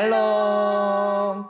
샬롬.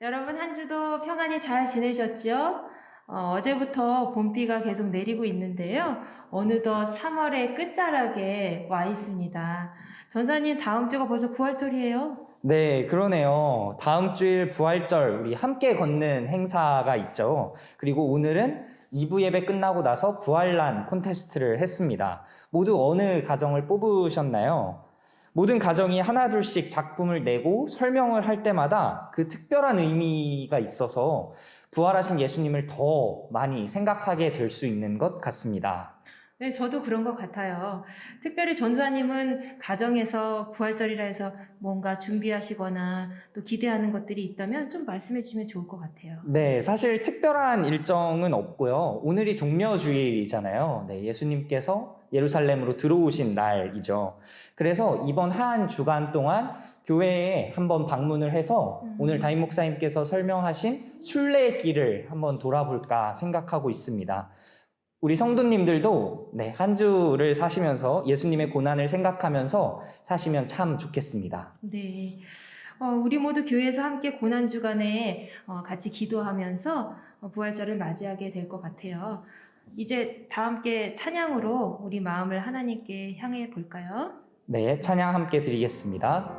여러분 한 주도 평안히 잘 지내셨죠? 어제부터 봄비가 계속 내리고 있는데요. 어느덧 3월의 끝자락에 와 있습니다. 전사님, 다음 주가 벌써 부활절이에요. 네, 그러네요. 다음 주일 부활절 우리 함께 걷는 행사가 있죠. 그리고 오늘은 2부 예배 끝나고 나서 부활란 콘테스트를 했습니다. 모두 어느 가정을 뽑으셨나요? 모든 가정이 하나둘씩 작품을 내고 설명을 할 때마다 그 특별한 의미가 있어서 부활하신 예수님을 더 많이 생각하게 될 수 있는 것 같습니다. 네, 저도 그런 것 같아요. 특별히 전사님은 가정에서 부활절이라 해서 뭔가 준비하시거나 또 기대하는 것들이 있다면 좀 말씀해 주시면 좋을 것 같아요. 네, 사실 특별한 일정은 없고요. 오늘이 종려주일이잖아요. 네, 예수님께서 예루살렘으로 들어오신 날이죠. 그래서 이번 한 주간 동안 교회에 한번 방문을 해서 오늘 담임 목사님께서 설명하신 순례길을 한번 돌아볼까 생각하고 있습니다. 우리 성도님들도 네, 한 주를 사시면서 예수님의 고난을 생각하면서 사시면 참 좋겠습니다. 네. 우리 모두 교회에서 함께 고난주간에 같이 기도하면서 부활절을 맞이하게 될 것 같아요. 이제 다 함께 찬양으로 우리 마음을 하나님께 향해 볼까요? 네, 찬양 함께 드리겠습니다.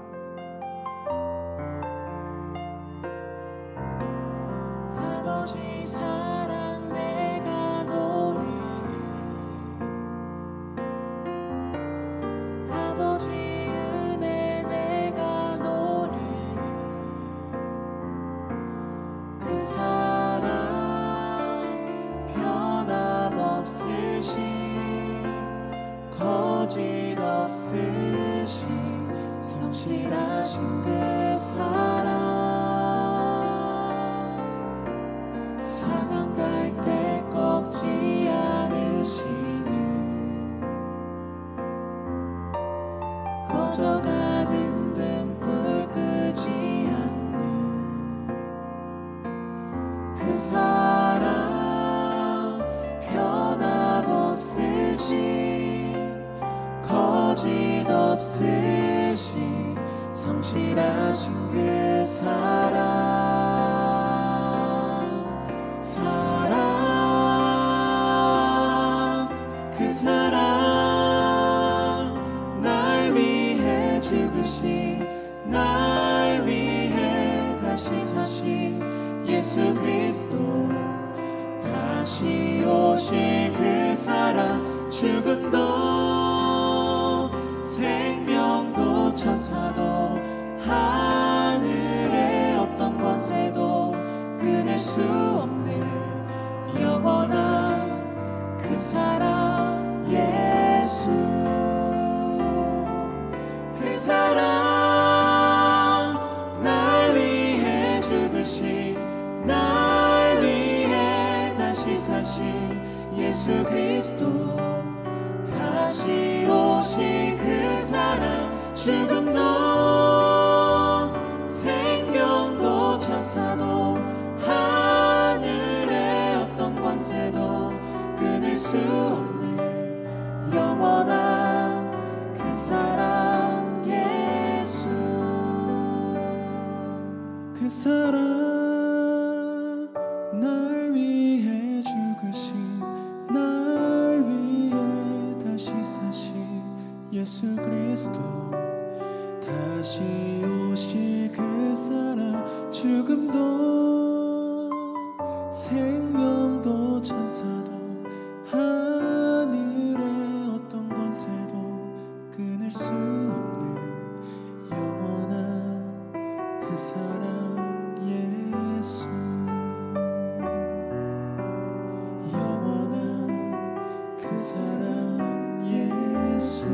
아버지 사랑 내가 노래해 아버지 은혜 내가 노래해 그 사랑 변함없으신 거짓 없으신 성실하신 그 사랑 상한 갈대 꺾지 않으시는 꺼져가는 등불 끄지 않는 그 사랑 변함없으신 거짓 없으신 성실하신 그 그 사랑 날 위해 죽으신 날 위해 다시 사신 예수 그리스도 다시 오실 그 사랑 죽음도 생명도 천사도 하늘의 어떤 권세도 끊을 수 없는 영원한 그 사랑 예수 그 사랑 날 위해 죽으신 날 위해 다시 사신 예수 그리스도 다시 오실 그 사랑 죽음도 생명도 천사도 하늘의 어떤 권세도 끊을 수 없는 영원한 그 사랑 예수 그 사랑 날 위해 죽으신 날 위해 다시 사신 예수 그리스도 다시 오실 그 사랑 죽음도 생명도 천사도 하늘의 어떤 권세도 끊을 수 없는 영원한 그 사랑 예수 영원한 그 사랑 예수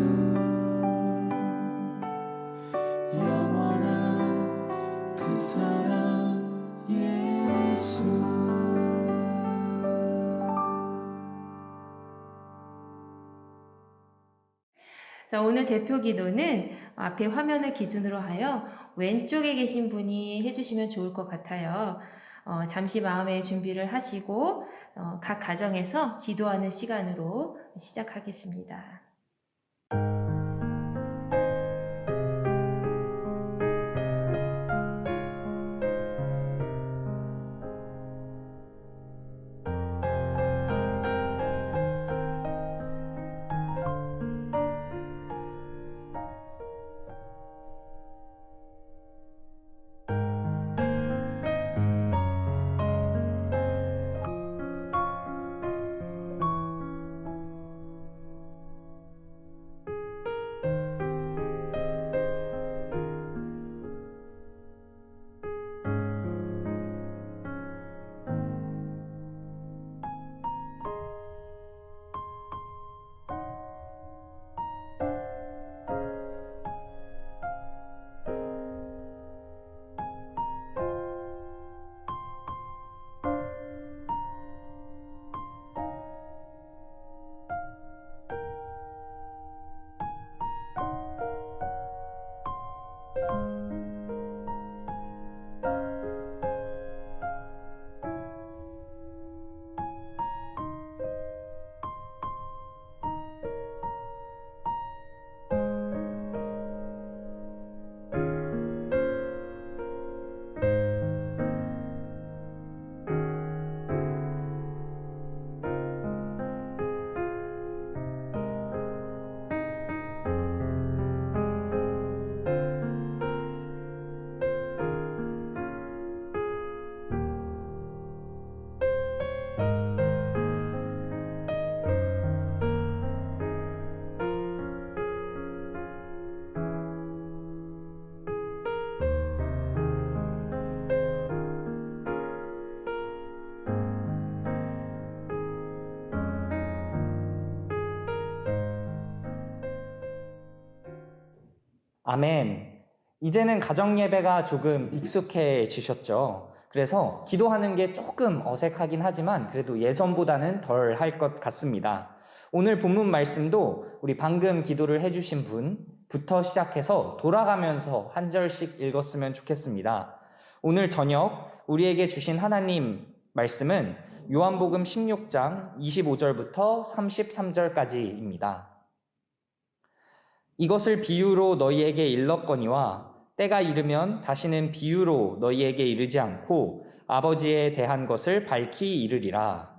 영원한 그 사랑 예수 자, 오늘 대표 기도는 앞에 화면을 기준으로 하여 왼쪽에 계신 분이 해주시면 좋을 것 같아요. 잠시 마음의 준비를 하시고 각 가정에서 기도하는 시간으로 아멘. 이제는 가정 예배가 조금 익숙해지셨죠? 그래서 기도하는 게 조금 어색하긴 하지만 그래도 예전보다는 덜 할 것 같습니다. 오늘 본문 말씀도 우리 방금 기도를 해주신 분부터 시작해서 돌아가면서 한 절씩 읽었으면 좋겠습니다. 오늘 저녁 우리에게 주신 하나님 말씀은 요한복음 16장 25절부터 33절까지입니다. 이것을 비유로 너희에게 일렀거니와 때가 이르면 다시는 비유로 너희에게 이르지 않고 아버지에 대한 것을 밝히 이르리라.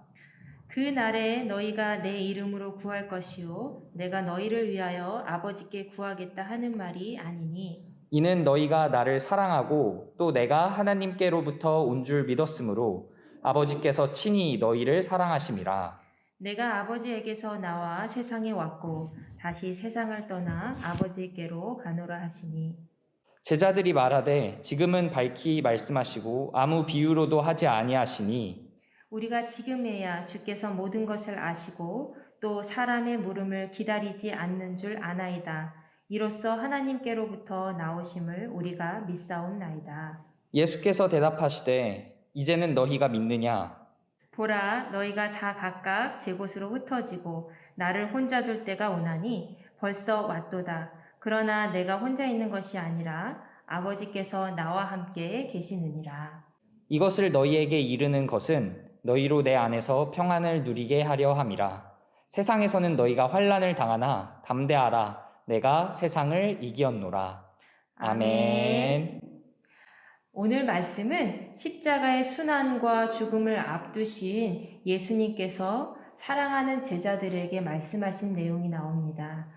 그 날에 너희가 내 이름으로 구할 것이요 내가 너희를 위하여 아버지께 구하겠다 하는 말이 아니니 이는 너희가 나를 사랑하고 또 내가 하나님께로부터 온 줄 믿었으므로 아버지께서 친히 너희를 사랑하심이라. 내가 아버지에게서 나와 세상에 왔고 다시 세상을 떠나 아버지께로 가노라 하시니 제자들이 말하되 지금은 밝히 말씀하시고 아무 비유로도 하지 아니하시니 우리가 지금에야 주께서 모든 것을 아시고 또 사람의 물음을 기다리지 않는 줄 아나이다. 이로써 하나님께로부터 나오심을 우리가 믿사옵나이다. 예수께서 대답하시되 이제는 너희가 믿느냐? 보라, 너희가 다 각각 제 곳으로 흩어지고 나를 혼자 둘 때가 오나니 벌써 왔도다. 그러나 내가 혼자 있는 것이 아니라 아버지께서 나와 함께 계시느니라. 이것을 너희에게 이르는 것은 너희로 내 안에서 평안을 누리게 하려 함이라. 세상에서는 너희가 환난을 당하나 담대하라. 내가 세상을 이기었노라. 아멘. 오늘 말씀은 십자가의 순환과 죽음을 앞두신 예수님께서 사랑하는 제자들에게 말씀하신 내용이 나옵니다.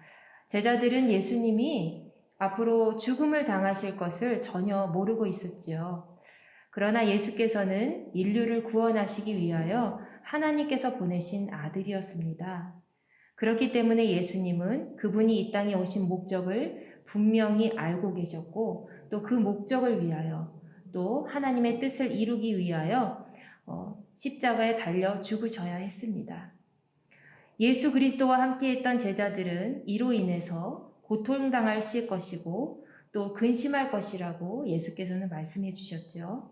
제자들은 예수님이 앞으로 죽음을 당하실 것을 전혀 모르고 있었지요. 그러나 예수께서는 인류를 구원하시기 위하여 하나님께서 보내신 아들이었습니다. 그렇기 때문에 예수님은 그분이 이 땅에 오신 목적을 분명히 알고 계셨고 또 그 목적을 위하여 또 하나님의 뜻을 이루기 위하여 십자가에 달려 죽으셔야 했습니다. 예수 그리스도와 함께했던 제자들은 이로 인해서 고통당하실 것이고 또 근심할 것이라고 예수께서는 말씀해 주셨죠.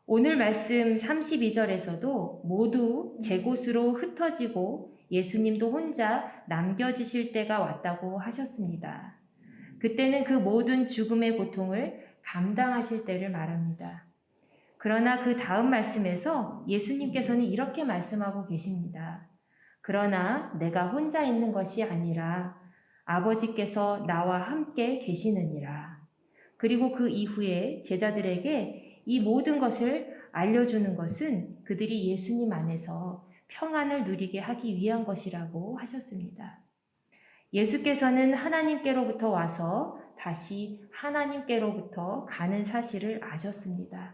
오늘 말씀 32절에서도 모두 제 곳으로 흩어지고 예수님도 혼자 남겨지실 때가 왔다고 하셨습니다. 그때는 그 모든 죽음의 고통을 감당하실 때를 말합니다. 그러나 그 다음 말씀에서 예수님께서는 이렇게 말씀하고 계십니다. 그러나 내가 혼자 있는 것이 아니라 아버지께서 나와 함께 계시느니라. 그리고 그 이후에 제자들에게 이 모든 것을 알려주는 것은 그들이 예수님 안에서 평안을 누리게 하기 위한 것이라고 하셨습니다. 예수께서는 하나님께로부터 와서 다시 하나님께로부터 가는 사실을 아셨습니다.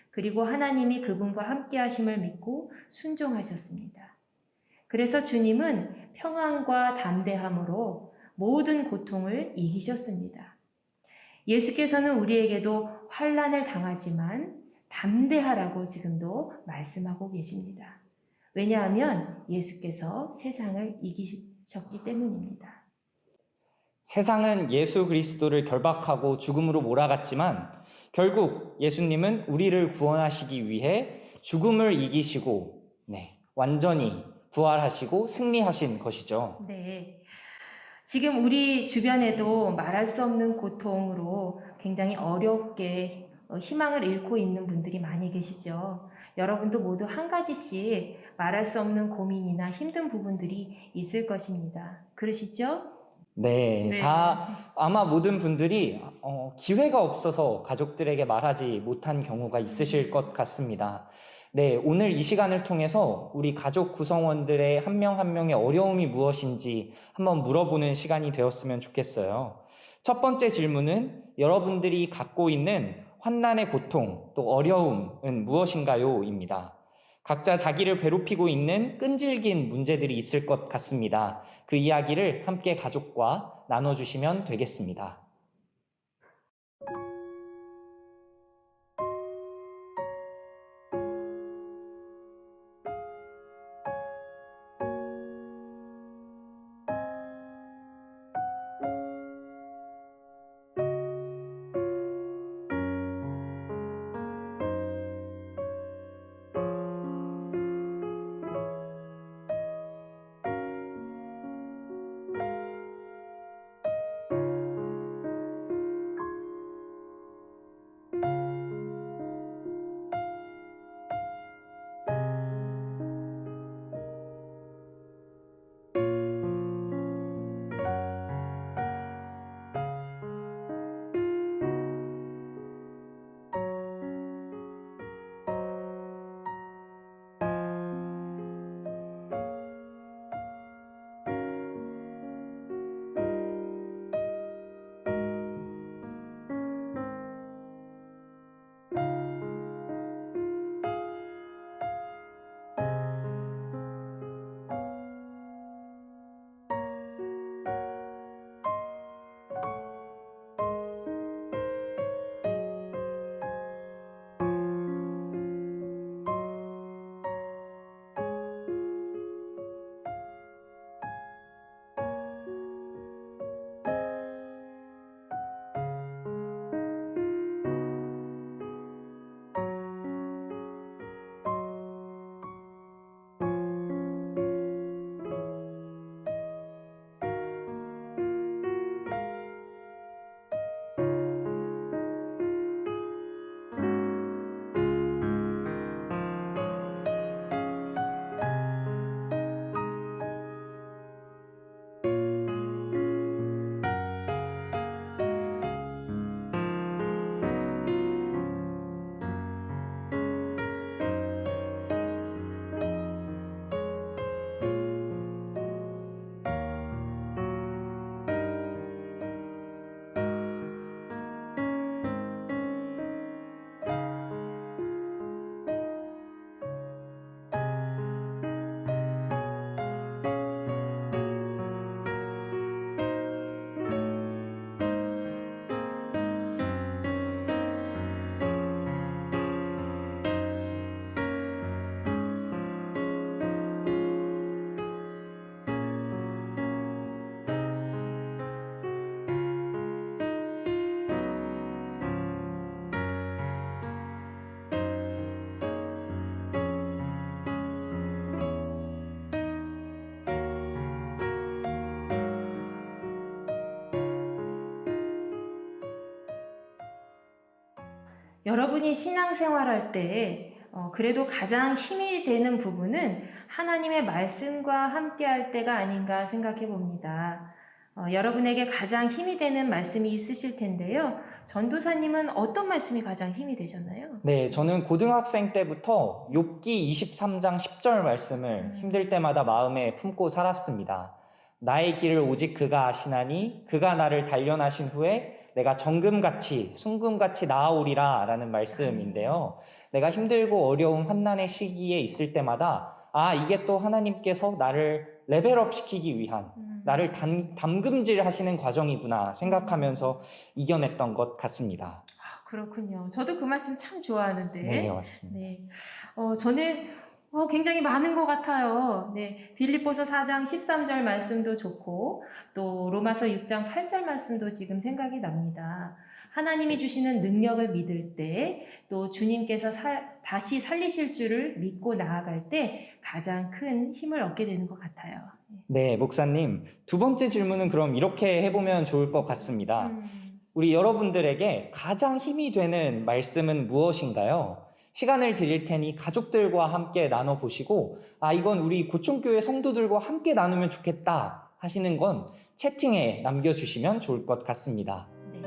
그리고 하나님이 그분과 함께 하심을 믿고 순종하셨습니다. 그래서 주님은 평안과 담대함으로 모든 고통을 이기셨습니다. 예수께서는 우리에게도 환난을 당하지만 담대하라고 지금도 말씀하고 계십니다. 왜냐하면 예수께서 세상을 이기셨기 때문입니다. 세상은 예수 그리스도를 결박하고 죽음으로 몰아갔지만 결국 예수님은 우리를 구원하시기 위해 죽음을 이기시고 완전히 부활하시고 승리하신 것이죠. 네. 지금 우리 주변에도 말할 수 없는 고통으로 굉장히 어렵게 희망을 잃고 있는 분들이 많이 계시죠. 여러분도 모두 한 가지씩 말할 수 없는 고민이나 힘든 부분들이 있을 것입니다. 그러시죠? 네, 다 아마 모든 분들이 기회가 없어서 가족들에게 말하지 못한 경우가 있으실 것 같습니다. 네, 오늘 이 시간을 통해서 우리 가족 구성원들의 한 명 한 명의 어려움이 무엇인지 한번 물어보는 시간이 되었으면 좋겠어요. 첫 번째 질문은 여러분들이 갖고 있는 환난의 고통 또 어려움은 무엇인가요? 입니다. 각자 자기를 괴롭히고 있는 끈질긴 문제들이 있을 것 같습니다. 그 이야기를 함께 가족과 나눠주시면 되겠습니다. 여러분이 신앙생활할 때 그래도 가장 힘이 되는 부분은 하나님의 말씀과 함께할 때가 아닌가 생각해 봅니다. 여러분에게 가장 힘이 되는 말씀이 있으실 텐데요. 전도사님은 어떤 말씀이 가장 힘이 되셨나요? 네, 저는 고등학생 때부터 욥기 23장 10절 말씀을 힘들 때마다 마음에 품고 살았습니다. 나의 길을 오직 그가 아시나니 그가 나를 단련하신 후에 내가 정금같이 순금같이 나아오리라 라는 말씀인데요. 내가 힘들고 어려운 환난의 시기에 있을 때마다 이게 또 하나님께서 나를 레벨업 시키기 위한 나를 담금질 하시는 과정이구나 생각하면서 이겨냈던 것 같습니다. 그렇군요. 저도 그 말씀 참 좋아하는데. 네, 맞습니다. 네. 저는 굉장히 많은 것 같아요. 네. 빌립보서 4장 13절 말씀도 좋고, 또 로마서 6장 8절 말씀도 지금 생각이 납니다. 하나님이 주시는 능력을 믿을 때, 또 주님께서 다시 살리실 줄을 믿고 나아갈 때 가장 큰 힘을 얻게 되는 것 같아요. 네, 목사님. 두 번째 질문은 그럼 이렇게 해보면 좋을 것 같습니다. 우리 여러분들에게 가장 힘이 되는 말씀은 무엇인가요? 시간을 드릴 테니 가족들과 함께 나눠보시고, 이건 우리 고촌교회 성도들과 함께 나누면 좋겠다 하시는 건 채팅에 남겨주시면 좋을 것 같습니다. 네.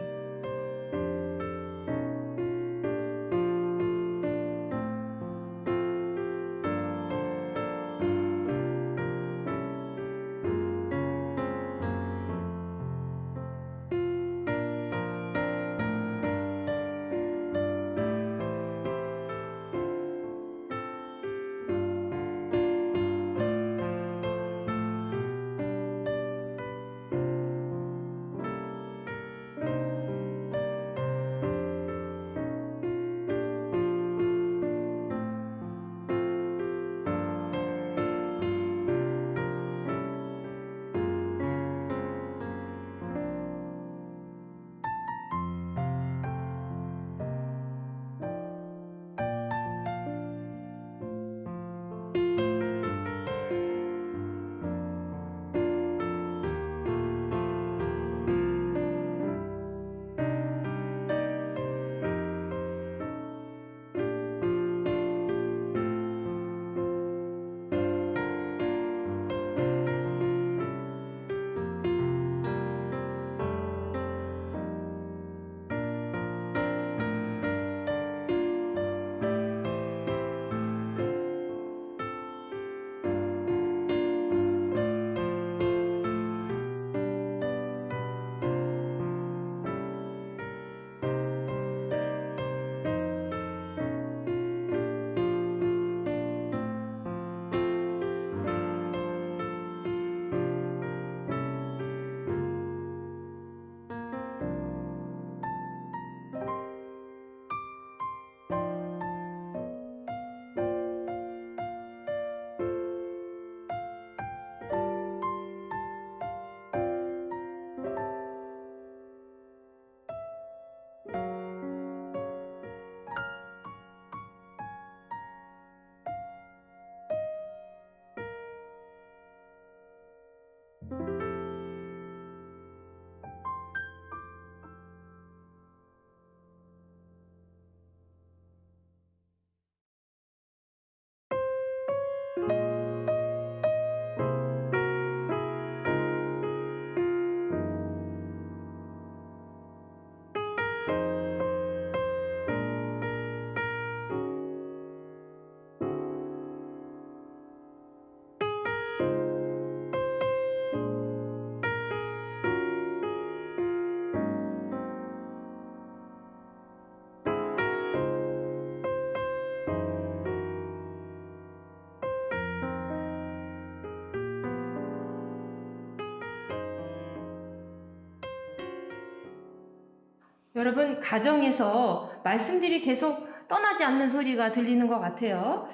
여러분, 가정에서 말씀들이 계속 떠나지 않는 소리가 들리는 것 같아요.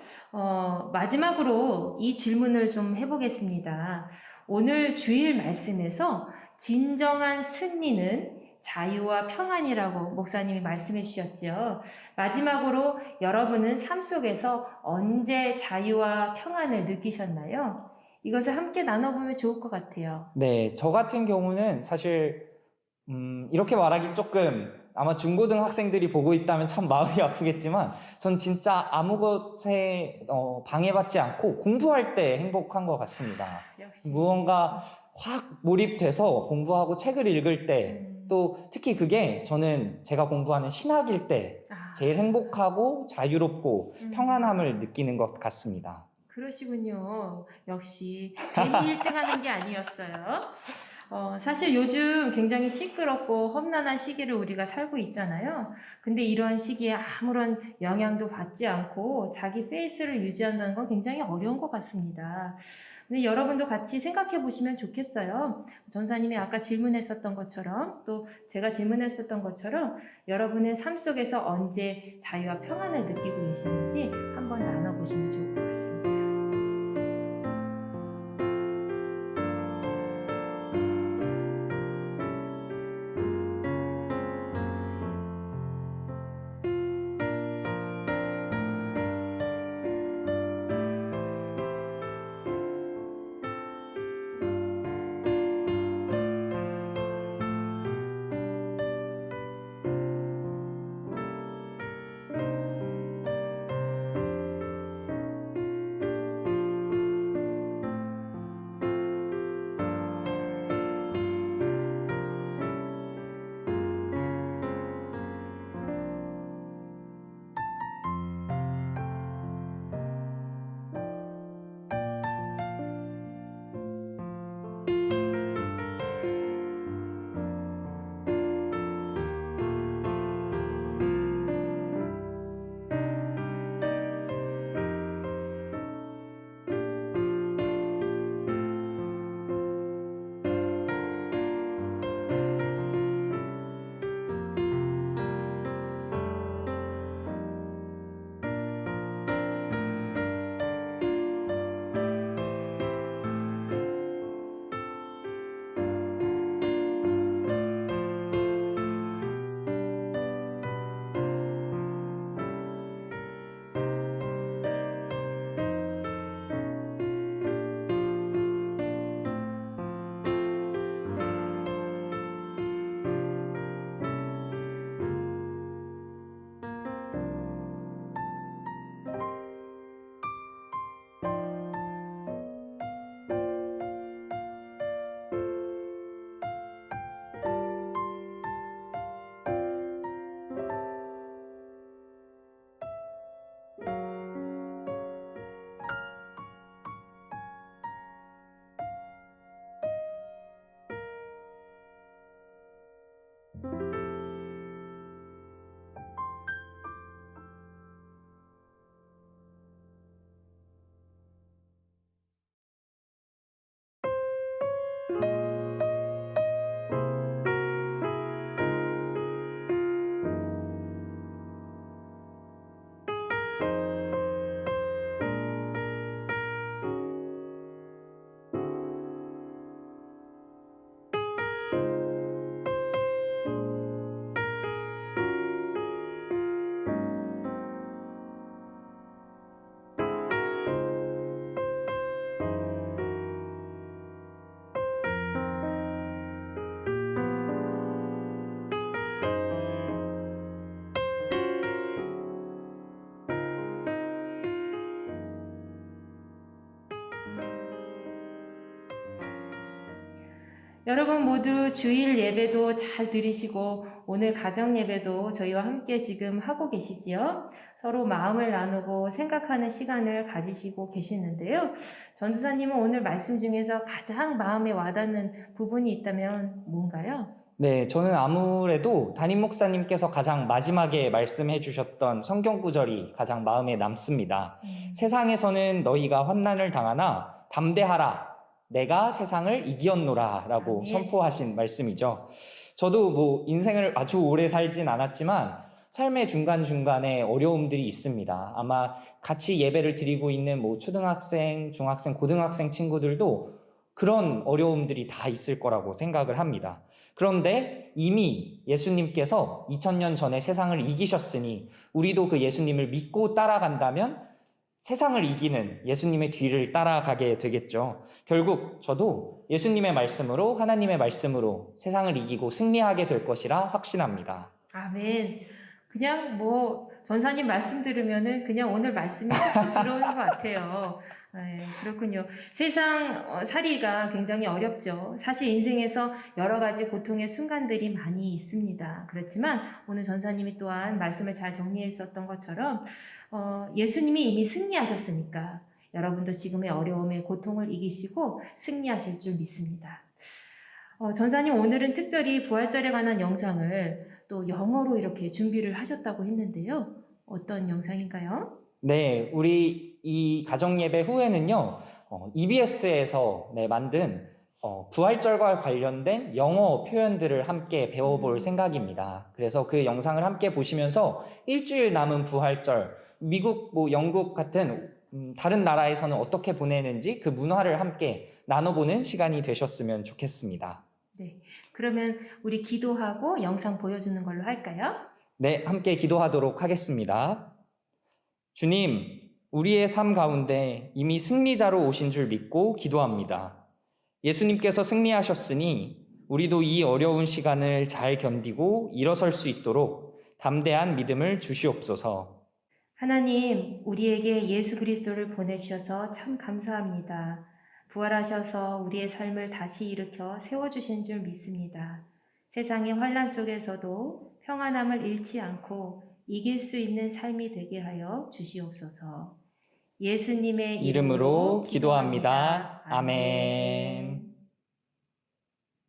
마지막으로 이 질문을 좀 해보겠습니다. 오늘 주일 말씀에서 진정한 승리는 자유와 평안이라고 목사님이 말씀해 주셨죠. 마지막으로 여러분은 삶 속에서 언제 자유와 평안을 느끼셨나요? 이것을 함께 나눠보면 좋을 것 같아요. 네, 저 같은 경우는 사실 이렇게 말하기 조금 아마 중고등학생들이 보고 있다면 참 마음이 아프겠지만 전 진짜 아무 것에 방해받지 않고 공부할 때 행복한 것 같습니다. 역시. 무언가 확 몰입돼서 공부하고 책을 읽을 때, 또 특히 그게 저는 제가 공부하는 신학일 때 제일 행복하고 자유롭고 평안함을 느끼는 것 같습니다. 그러시군요. 역시 괜히 1등 하는 게 아니었어요. 사실 요즘 굉장히 시끄럽고 험난한 시기를 우리가 살고 있잖아요. 근데 이러한 시기에 아무런 영향도 받지 않고 자기 페이스를 유지한다는 건 굉장히 어려운 것 같습니다. 근데 여러분도 같이 생각해 보시면 좋겠어요. 전사님이 아까 질문했었던 것처럼 또 제가 질문했었던 것처럼 여러분의 삶 속에서 언제 자유와 평안을 느끼고 계시는지 한번 나눠보시면 좋을 것 같습니다. 여러분 모두 주일 예배도 잘 들으시고 오늘 가정 예배도 저희와 함께 지금 하고 계시지요? 서로 마음을 나누고 생각하는 시간을 가지시고 계시는데요. 전도사님은 오늘 말씀 중에서 가장 마음에 와닿는 부분이 있다면 뭔가요? 네, 저는 아무래도 담임 목사님께서 가장 마지막에 말씀해 주셨던 성경 구절이 가장 마음에 남습니다. 세상에서는 너희가 환난을 당하나 담대하라. 내가 세상을 이겼노라 라고 아멘. 선포하신 말씀이죠. 저도 인생을 아주 오래 살진 않았지만 삶의 중간중간에 어려움들이 있습니다. 아마 같이 예배를 드리고 있는 초등학생, 중학생, 고등학생 친구들도 그런 어려움들이 다 있을 거라고 생각을 합니다. 그런데 이미 예수님께서 2000년 전에 세상을 이기셨으니 우리도 그 예수님을 믿고 따라간다면 세상을 이기는 예수님의 뒤를 따라가게 되겠죠. 결국 저도 예수님의 말씀으로, 하나님의 말씀으로 세상을 이기고 승리하게 될 것이라 확신합니다. 아멘. 그냥 뭐 전사님 말씀 들으면은 그냥 오늘 말씀이 쏙 들어오는 것 같아요. 네, 그렇군요. 세상 살이가 굉장히 어렵죠. 사실 인생에서 여러 가지 고통의 순간들이 많이 있습니다. 그렇지만 오늘 전사님이 또한 말씀을 잘 정리했었던 것처럼 예수님이 이미 승리하셨으니까 여러분도 지금의 어려움의 고통을 이기시고 승리하실 줄 믿습니다. 전사님 오늘은 특별히 부활절에 관한 영상을 또 영어로 이렇게 준비를 하셨다고 했는데요. 어떤 영상인가요? 네, 우리 이 가정 예배 후에는요, EBS에서 만든 부활절과 관련된 영어 표현들을 함께 배워볼 생각입니다. 그래서 그 영상을 함께 보시면서 일주일 남은 부활절, 미국, 영국 같은 다른 나라에서는 어떻게 보내는지 그 문화를 함께 나눠보는 시간이 되셨으면 좋겠습니다. 네, 그러면 우리 기도하고 영상 보여주는 걸로 할까요? 네, 함께 기도하도록 하겠습니다. 주님, 우리의 삶 가운데 이미 승리자로 오신 줄 믿고 기도합니다. 예수님께서 승리하셨으니 우리도 이 어려운 시간을 잘 견디고 일어설 수 있도록 담대한 믿음을 주시옵소서. 하나님, 우리에게 예수 그리스도를 보내주셔서 참 감사합니다. 부활하셔서 우리의 삶을 다시 일으켜 세워주신 줄 믿습니다. 세상의 환란 속에서도 평안함을 잃지 않고 이길 수 있는 삶이 되게 하여 주시옵소서. 예수님의 이름으로 기도합니다. 아멘.